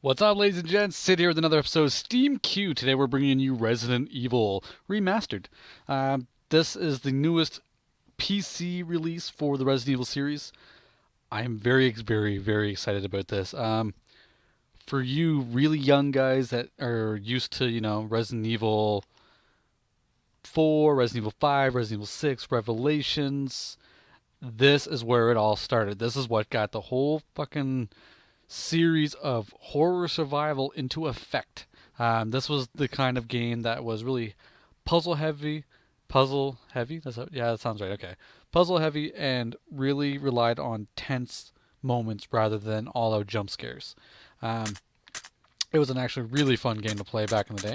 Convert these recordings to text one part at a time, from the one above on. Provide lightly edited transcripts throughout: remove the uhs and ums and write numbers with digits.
What's up, ladies and gents? Sid here with another episode of Steam Q. Today we're bringing you Resident Evil Remastered. This is the newest PC release for the Resident Evil series. I am very excited about this. For you really young guys that are used to, Resident Evil 4, Resident Evil 5, Resident Evil 6, Revelations, this is where it all started. This is what got the whole fucking series of horror survival into effect. This was the kind of game that was really puzzle heavy. Puzzle heavy? Yeah, that sounds right. Okay. Puzzle heavy and really relied on tense moments rather than all out jump scares. Um, it was an actually really fun game to play back in the day.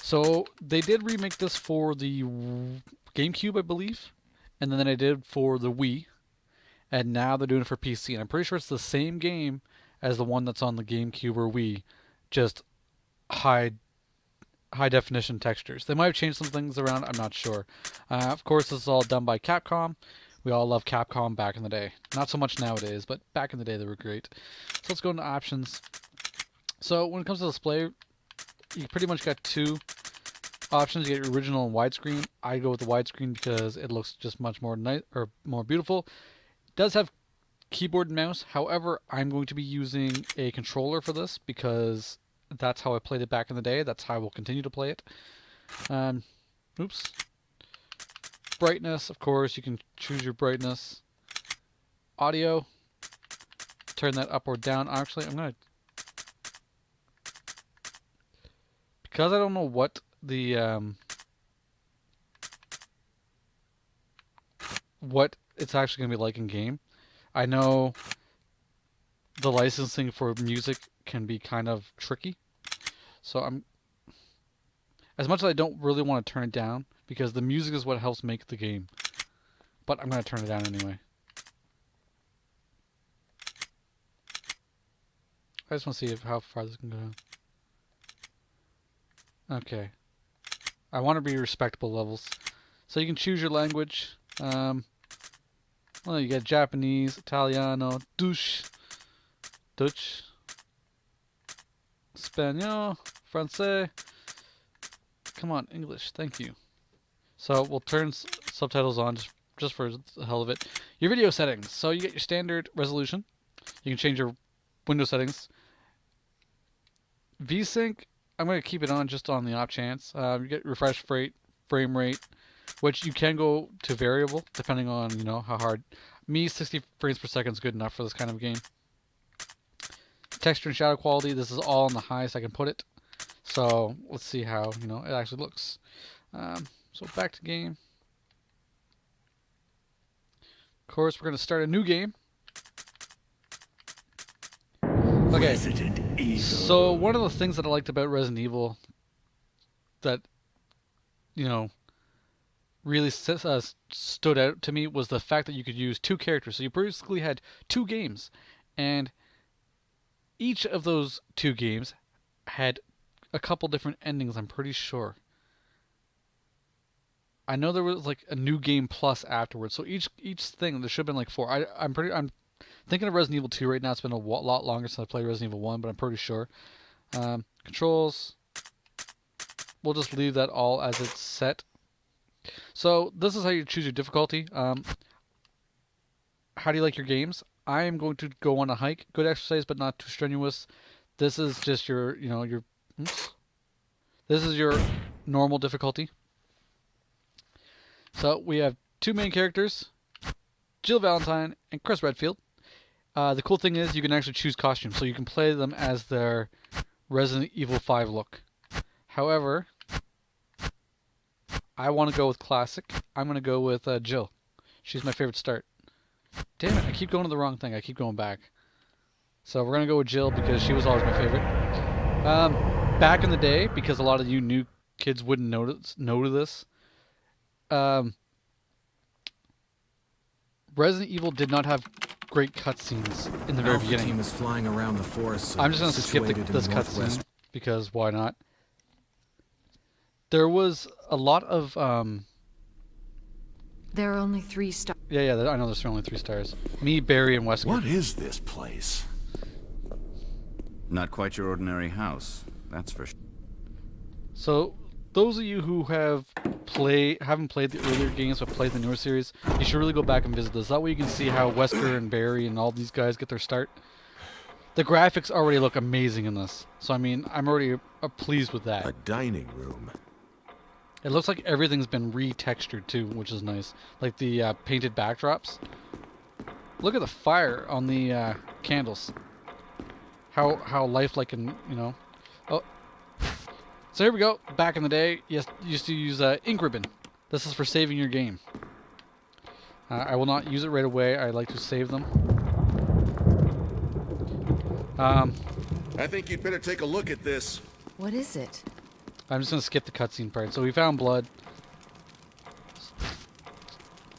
So they did remake this for the GameCube, I believe, and then they did for the Wii, and now they're doing it for PC. And I'm pretty sure it's the same game as the one that's on the GameCube or Wii, just high high definition textures. They might have changed some things around. I'm not sure. Of course, this is all done by Capcom. We all love Capcom back in the day. Not so much nowadays, but back in the day they were great. So let's go into options. So when it comes to display, you pretty much got two options. You get your original and widescreen. I go with the widescreen because it looks just much more nice or more beautiful. It does have keyboard and mouse. However, I'm going to be using a controller for this because that's how I played it back in the day. That's how I will continue to play it. Oops. Brightness, of course, you can choose your brightness. Audio, turn that up or down. Actually, I'm going to... Because I don't know what the... what it's actually going to be like in game. I know the licensing for music can be kind of tricky. So as much as I don't really want to turn it down, because the music is what helps make the game. But I'm going to turn it down anyway. I just want to see how far this can go. Okay. I want to be respectable levels. So you can choose your language. Well, you got Japanese, Italiano, Dutch, Espanol, Francais. Come on, English. Thank you. So we'll turn subtitles on just for the hell of it. Your video settings. So you get your standard resolution. You can change your window settings. VSync, I'm going to keep it on just on the off chance. You get refresh frame rate, which you can go to variable depending on, how hard. Me, 60 frames per second is good enough for this kind of game. Texture and shadow quality, this is all on the highest I can put it. So let's see how, it actually looks. So back to game. Of course, we're going to start a new game. Okay, so one of the things that I liked about Resident Evil that, really stood out to me was the fact that you could use two characters. So you basically had two games, and each of those two games had a couple different endings, I'm pretty sure. I know there was like a new game plus afterwards. So each thing, there should have been like four. I'm thinking of Resident Evil 2 right now. It's been a lot longer since I played Resident Evil 1, but I'm pretty sure. Controls, we'll just leave that all as it's set. So this is how you choose your difficulty. How do you like your games? I am going to go on a hike. Good exercise, but not too strenuous. This is just your, oops. This is your normal difficulty. So we have two main characters, Jill Valentine and Chris Redfield. The cool thing is you can actually choose costumes, so you can play them as their Resident Evil 5 look. However, I want to go with classic. I'm going to go with Jill. She's my favorite start. Damn it, I keep going to the wrong thing. I keep going back. So we're going to go with Jill because she was always my favorite. Back in the day, because a lot of you new kids wouldn't know this, Resident Evil did not have great cutscenes in the very beginning. Team is flying around the forest. I'm just going to skip this cutscene because why not? There was a lot of There are only 3 stars. Yeah, I know there's only 3 stars. Me, Barry, and Wesker. What is this place? Not quite your ordinary house, that's for sure. So, those of you who haven't played the earlier games but played the newer series, you should really go back and visit this. That way you can see how Wesker and Barry and all these guys get their start. The graphics already look amazing in this. So, I mean, I'm already pleased with that. A dining room. It looks like everything's been retextured too, which is nice. Like the painted backdrops. Look at the fire on the candles. How lifelike and, you know. Oh. So here we go. Back in the day, yes, used to use ink ribbon. This is for saving your game. I will not use it right away. I like to save them. I think you'd better take a look at this. What is it? I'm just going to skip the cutscene part. So we found blood.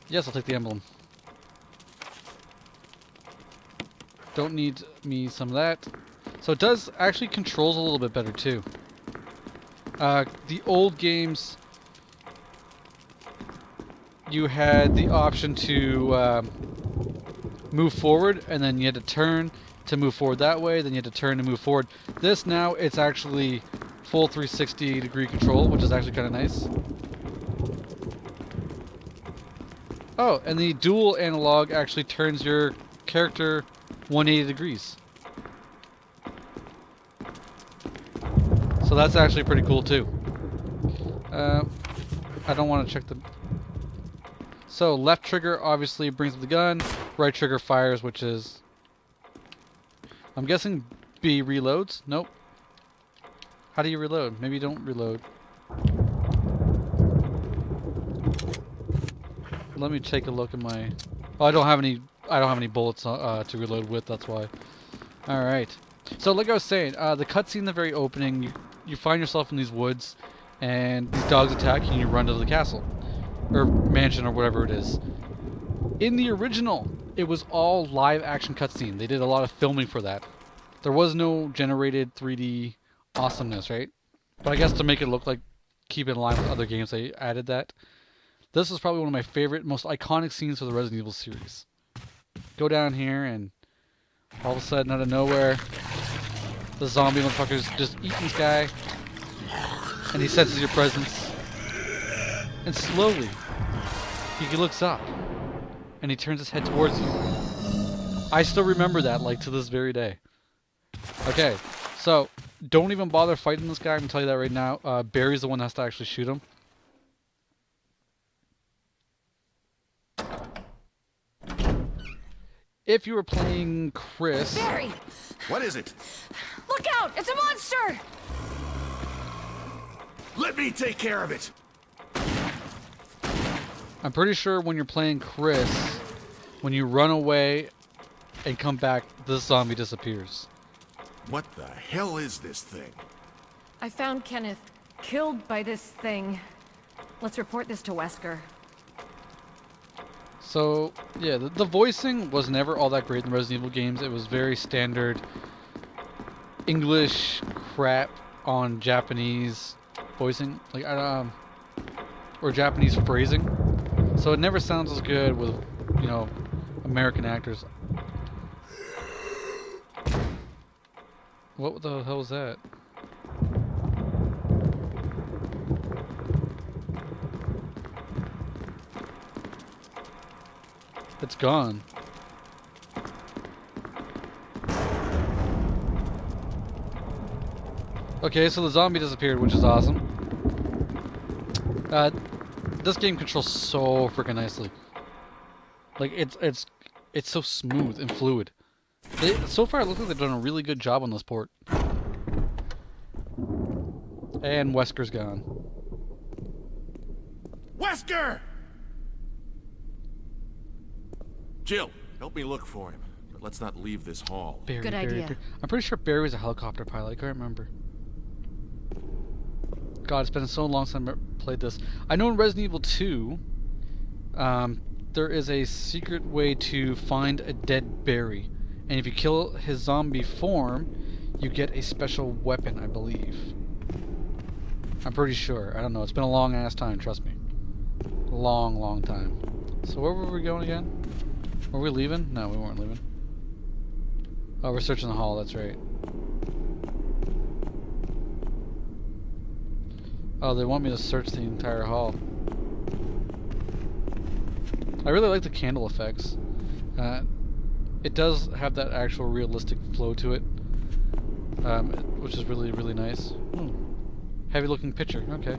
Yes, I'll take the emblem. Don't need me some of that. So it does actually controls a little bit better too. The old games, you had the option to move forward, and then you had to turn to move forward that way, then you had to turn to move forward. This now, it's actually full 360 degree control, which is actually kind of nice. Oh, and the dual analog actually turns your character 180 degrees. So that's actually pretty cool too. I don't want to check the... So left trigger obviously brings up the gun, right trigger fires, which is... I'm guessing B reloads? Nope. How do you reload? Maybe you don't reload. Let me take a look at my... Oh, I don't have any bullets to reload with, that's why. Alright. So like I was saying, the cutscene in the very opening, you find yourself in these woods, and these dogs attack you, and you run to the castle. Or mansion, or whatever it is. In the original, it was all live action cutscene. They did a lot of filming for that. There was no generated 3D awesomeness, right? But I guess to make it look like, keep it in line with other games, they added that. This is probably one of my favorite, most iconic scenes for the Resident Evil series. Go down here, and all of a sudden, out of nowhere, the zombie motherfucker's just eating this guy. And he senses your presence. And slowly, he looks up. And he turns his head towards you. I still remember that, like, to this very day. Okay, so, don't even bother fighting this guy, I'm gonna tell you that right now. Barry's the one that has to actually shoot him. If you were playing Chris... Barry! What is it? Look out! It's a monster! Let me take care of it. I'm pretty sure when you're playing Chris, when you run away and come back, this zombie disappears. What the hell is this thing? I found Kenneth killed by this thing. Let's report this to Wesker. So, yeah, the voicing was never all that great in the Resident Evil games. It was very standard English crap on Japanese voicing, like or Japanese phrasing. So it never sounds as good with, you know, American actors. What the hell was that? It's gone. Okay, so the zombie disappeared, which is awesome. This game controls so freaking nicely. Like it's so smooth and fluid. So far, it looks like they've done a really good job on this port. And Wesker's gone. Wesker! Jill, help me look for him. But let's not leave this hall. Barry, Good Barry, idea. Barry. I'm pretty sure Barry was a helicopter pilot. I can't remember. God, it's been so long since I played this. I know in Resident Evil 2, there is a secret way to find a dead Barry. And if you kill his zombie form, you get a special weapon, I believe. I'm pretty sure. I don't know. It's been a long ass time, trust me. Long, long time. So where were we going again? Were we leaving? No, we weren't leaving. Oh, we're searching the hall, that's right. Oh, they want me to search the entire hall. I really like the candle effects. It does have that actual realistic flow to it, which is really, really nice. Heavy looking picture, okay.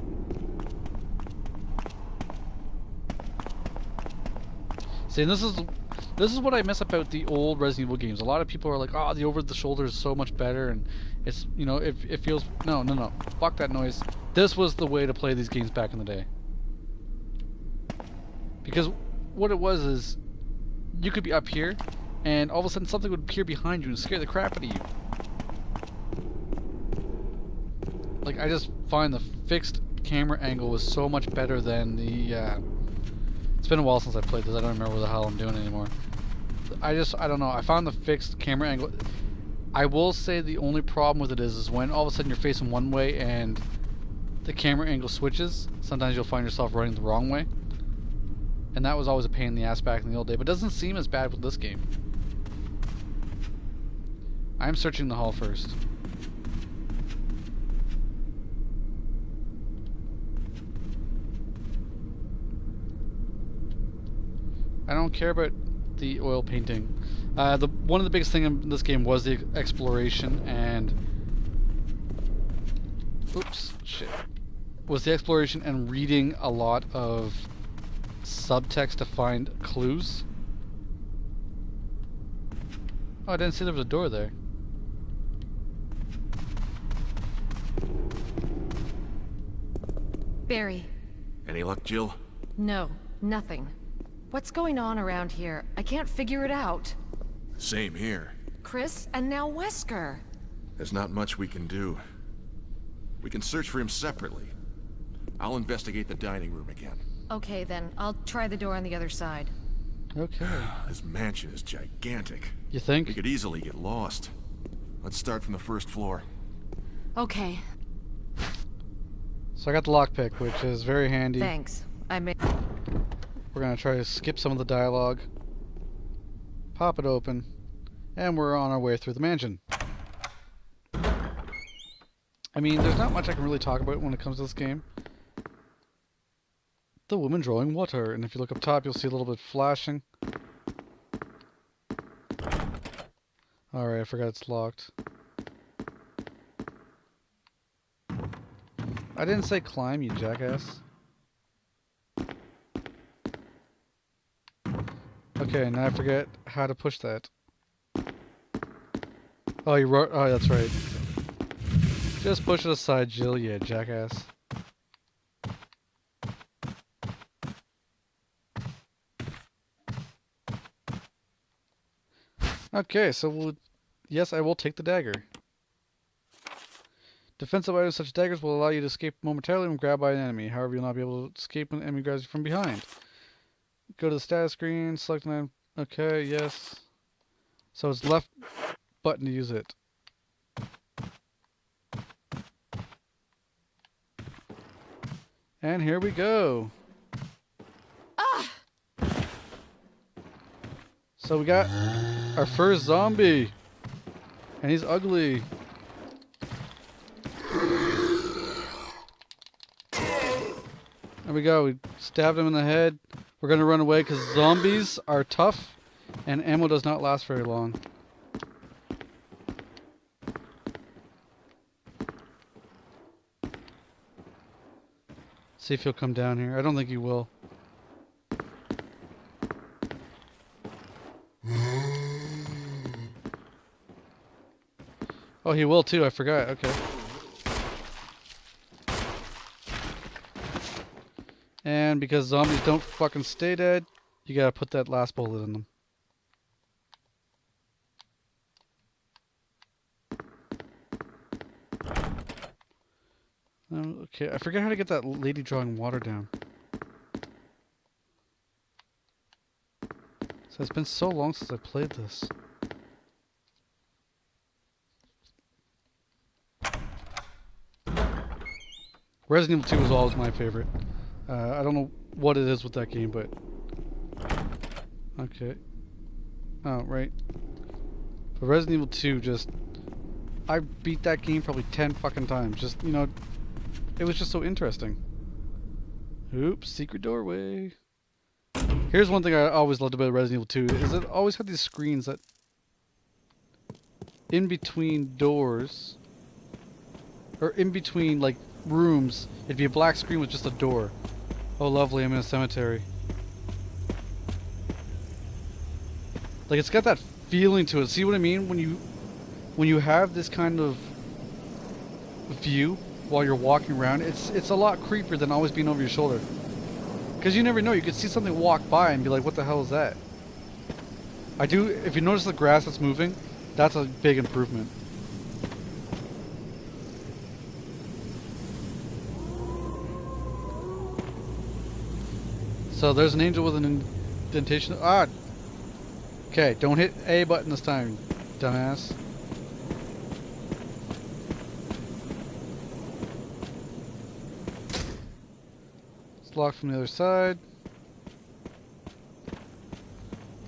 See, and this is what I miss about the old Resident Evil games. A lot of people are like, oh, the over the shoulder is so much better, and it's, you know, it feels, no, fuck that noise. This was the way to play these games back in the day. Because what it was is, you could be up here, and all of a sudden something would appear behind you and scare the crap out of you. Like, I just find the fixed camera angle was so much better than the, it's been a while since I played this, I don't remember what the hell I'm doing anymore. I don't know, I found the fixed camera angle, I will say the only problem with it is when all of a sudden you're facing one way and the camera angle switches, sometimes you'll find yourself running the wrong way. And that was always a pain in the ass back in the old day, but it doesn't seem as bad with this game. I'm searching the hall first. I don't care about the oil painting. One of the biggest things in this game was the exploration and... Oops, shit. Was the exploration and reading a lot of subtext to find clues. Oh, I didn't see there was a door there. Barry. Any luck, Jill? No, nothing. What's going on around here? I can't figure it out. Same here. Chris, and now Wesker. There's not much we can do. We can search for him separately. I'll investigate the dining room again. Okay then, I'll try the door on the other side. Okay. This mansion is gigantic. You think? We could easily get lost. Let's start from the first floor. Okay. So I got the lockpick, which is very handy. Thanks. We're gonna try to skip some of the dialogue. Pop it open. And we're on our way through the mansion. I mean, there's not much I can really talk about when it comes to this game. The woman drawing water, and if you look up top, you'll see a little bit flashing. Alright, I forgot it's locked. I didn't say climb, you jackass. Okay, now I forget how to push that. Oh, you wrote. Oh, that's right. Just push it aside, Jill, yeah, jackass. Okay, so yes, I will take the dagger. Defensive items such as daggers will allow you to escape momentarily when grabbed by an enemy. However, you'll not be able to escape when an enemy grabs you from behind. Go to the status screen, select an item. Okay, yes. So it's left button to use it. And here we go. So we got our first zombie. And he's ugly. There we go. We stabbed him in the head. We're going to run away because zombies are tough and ammo does not last very long. See if he'll come down here. I don't think he will. Oh, he will too. I forgot. Okay. And because zombies don't fucking stay dead, you gotta put that last bullet in them. Okay, I forget how to get that lady drawing water down. So it's been so long since I played this. Resident Evil 2 was always my favorite. I don't know what it is with that game, but... Okay. Oh, right. But Resident Evil 2 just... I beat that game probably 10 fucking times. Just, you know... it was just so interesting. Oops, secret doorway. Here's one thing I always loved about Resident Evil 2 is it always had these screens that in between doors or in between like rooms, it'd be a black screen with just a door. Oh lovely, I'm in a cemetery. Like it's got that feeling to it. See what I mean? When you have this kind of view while you're walking around, it's a lot creepier than always being over your shoulder. Because you never know, you could see something walk by and be like, what the hell is that? If you notice the grass that's moving, that's a big improvement. So there's an angel with an indentation. Ah! Okay, don't hit A button this time, dumbass. It's locked from the other side.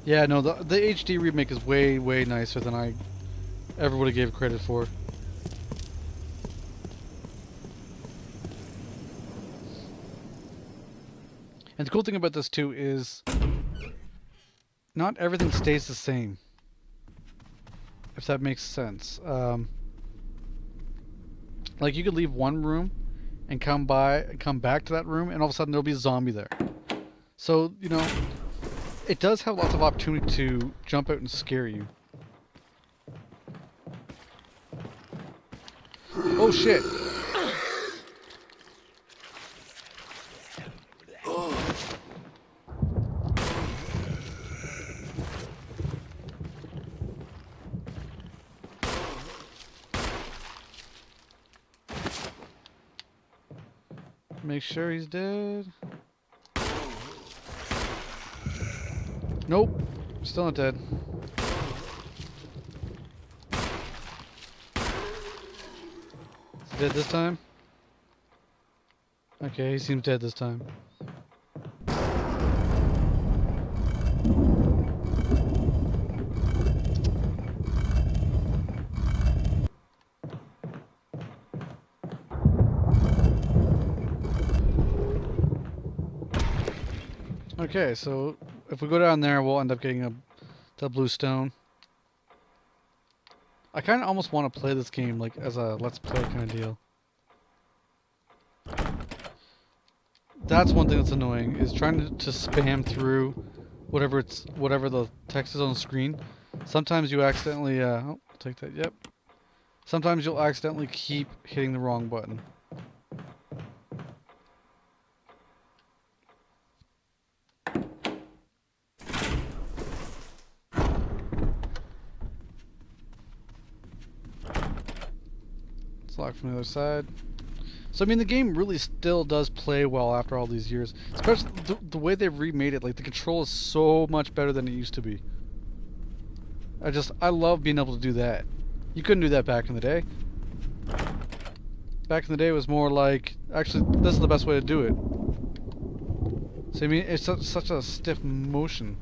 Yeah, no, the HD remake is way, way nicer than I ever would have gave credit for. And the cool thing about this too is not everything stays the same. If that makes sense. Like you could leave one room and come back to that room and all of a sudden there'll be a zombie there. So, you know, it does have lots of opportunity to jump out and scare you. Oh shit! Make sure he's dead. Nope, still not dead. Is he dead this time? Okay, he seems dead this time. Okay, so if we go down there, we'll end up getting the blue stone. I kind of almost want to play this game like as a let's play kind of deal. That's one thing that's annoying is trying to spam through whatever the text is on the screen. Sometimes you accidentally oh, I'll take that. Yep. Sometimes you'll accidentally keep hitting the wrong button. It's locked from the other side. So I mean, the game really still does play well after all these years. Especially the way they've remade it. Like the control is so much better than it used to be. I love being able to do that. You couldn't do that back in the day. Back in the day it was more like, actually this is the best way to do it. So I mean, it's such a stiff motion.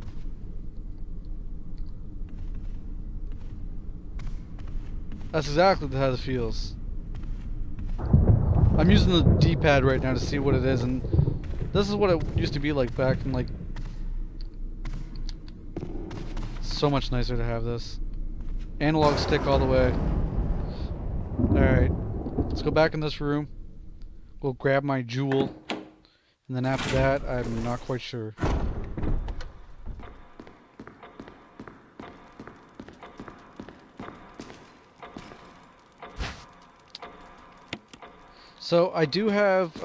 That's exactly how it feels. I'm using the D-pad right now to see what it is, and this is what it used to be like back in like... So much nicer to have this. Analog stick all the way. Alright, let's go back in this room. We'll grab my jewel, and then after that, I'm not quite sure. So I do have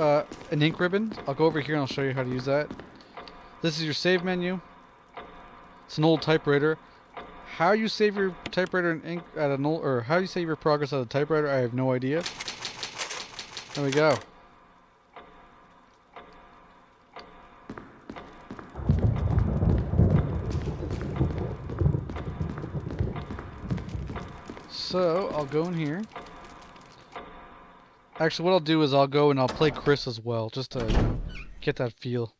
an ink ribbon. I'll go over here and I'll show you how to use that. This is your save menu. It's an old typewriter. How you save your typewriter in ink at an old, or how you save your progress on a typewriter, I have no idea. There we go. So I'll go in here. Actually, what I'll do is I'll go and I'll play Chris as well, just to, you know, get that feel.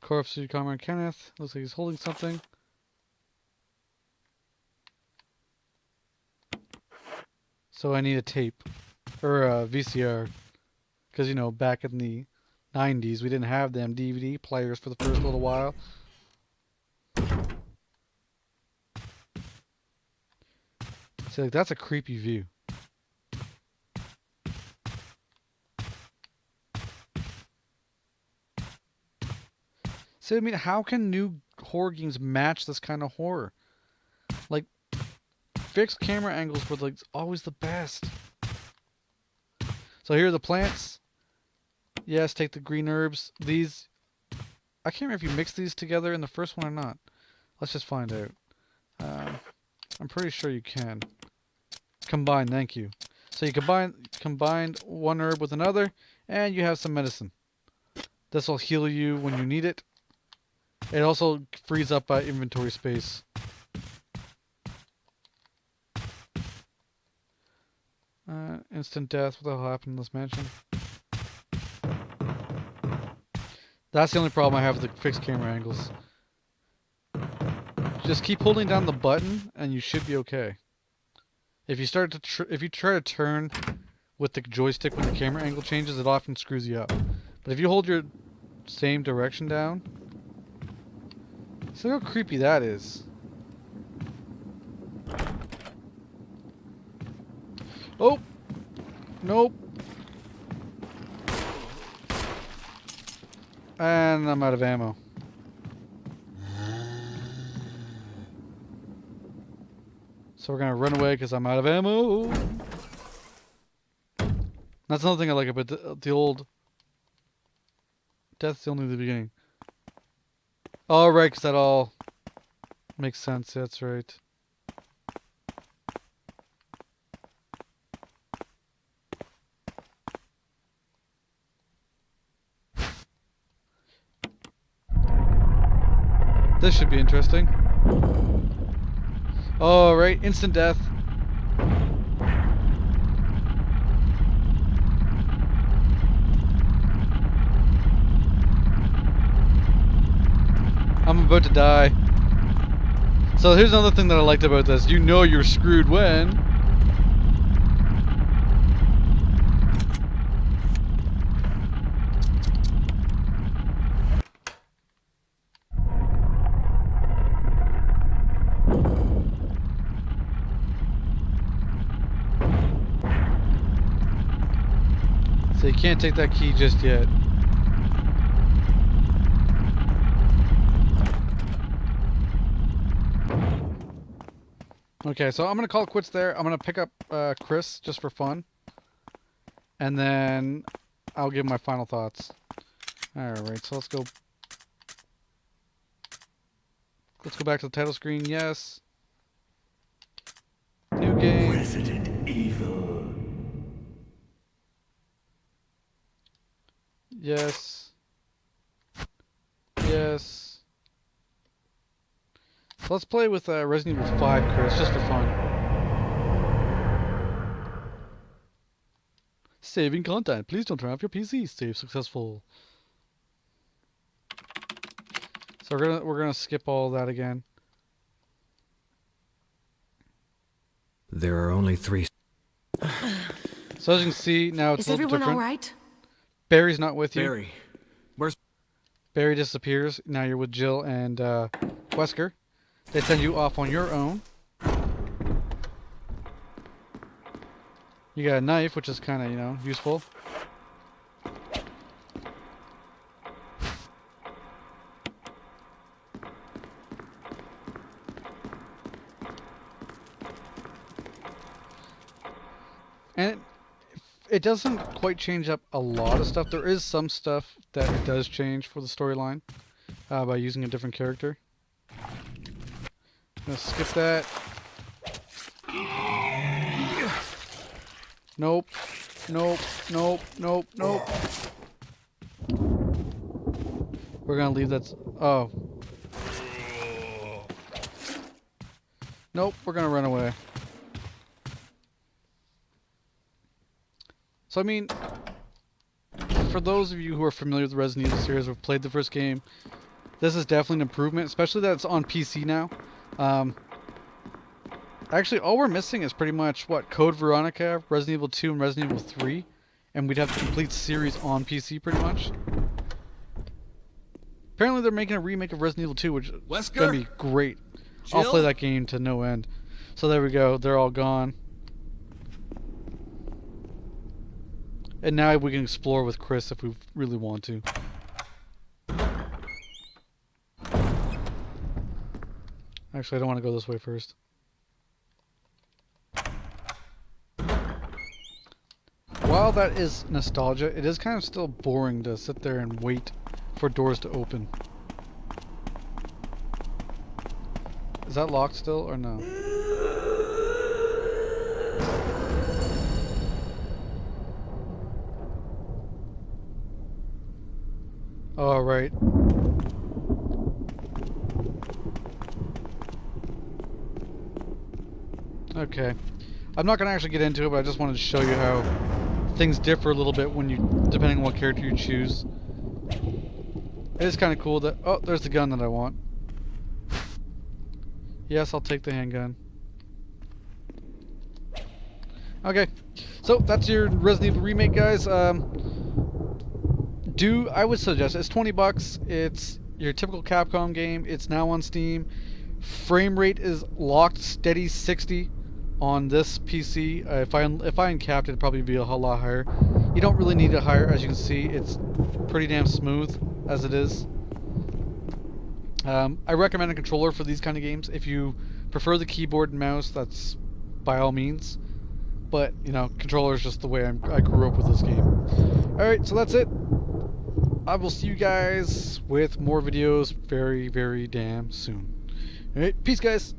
Corpse to Comrade Kenneth. Looks like he's holding something. So I need a tape. Or a VCR. Because, you know, back in the 90s, we didn't have them DVD players for the first little while. See, like, that's a creepy view. See, I mean, how can new horror games match this kind of horror? Like, fixed camera angles were, like, always the best. So here are the plants. Yes, take the green herbs. These, I can't remember if you mix these together in the first one or not. Let's just find out. I'm pretty sure you can. Combine, thank you. So you combined one herb with another, and you have some medicine. This will heal you when you need it. It also frees up inventory space. Instant death. What the hell happened in this mansion? That's the only problem I have with the fixed camera angles. Just keep holding down the button, and you should be okay. If you start to if you try to turn with the joystick when the camera angle changes, it often screws you up. But if you hold your same direction down, see how creepy that is. Oh, nope. And I'm out of ammo. So we're gonna run away because I'm out of ammo. That's another thing I like about the old. Death's only the beginning. Oh, right, because that all makes sense. That's right. This should be interesting. Oh, right, instant death. I'm about to die. So here's another thing that I liked about this. You know you're screwed when... So you can't take that key just yet. Okay, so I'm going to call it quits there. I'm going to pick up Chris just for fun. And then I'll give my final thoughts. Alright, so let's go. Let's go back to the title screen. Yes. New game. Resident Evil. Yes. Yes. So let's play with Resident Evil 5, Chris, just for fun. Saving content. Please don't turn off your PC. Save successful. So we're gonna skip all that again. There are only 3. So as you can see, now it's Is a little everyone different. all right? Barry's not with you. Barry, where's... Barry disappears. Now you're with Jill and Wesker. They send you off on your own. You got a knife, which is kind of, you know, useful. And it doesn't quite change up a lot of stuff. There is some stuff that it does change for the storyline by using a different character. I'm gonna skip that. Nope. Nope. Nope. Nope. Nope. We're gonna leave that. Oh. Nope. We're gonna run away. So I mean, for those of you who are familiar with the Resident Evil series or have played the first game, this is definitely an improvement, especially that it's on PC now. Actually, all we're missing is pretty much what Code Veronica, Resident Evil 2, and Resident Evil 3, and we'd have the complete series on PC pretty much. Apparently, they're making a remake of Resident Evil 2, which is gonna be great. I'll play that game to no end. So there we go. They're all gone. And now we can explore with Chris if we really want to. Actually, I don't want to go this way first. While that is nostalgia, it is kind of still boring to sit there and wait for doors to open. Is that locked still or no? All right. Okay. I'm not gonna actually get into it, but I just wanted to show you how things differ a little bit when you, depending on what character you choose. It is kind of cool that, oh, there's the gun that I want. Yes, I'll take the handgun. Okay, so that's your Resident Evil remake, guys. I would suggest it's $20. It's your typical Capcom game. It's now on Steam. Frame rate is locked steady 60 on this PC. If I uncapped it, it'd probably be a whole lot higher. You don't really need it higher, as you can see. It's pretty damn smooth as it is. I recommend a controller for these kind of games. If you prefer the keyboard and mouse, that's by all means. But, you know, controller is just the way I grew up with this game. Alright, so that's it. I will see you guys with more videos very, very damn soon. Alright, peace guys!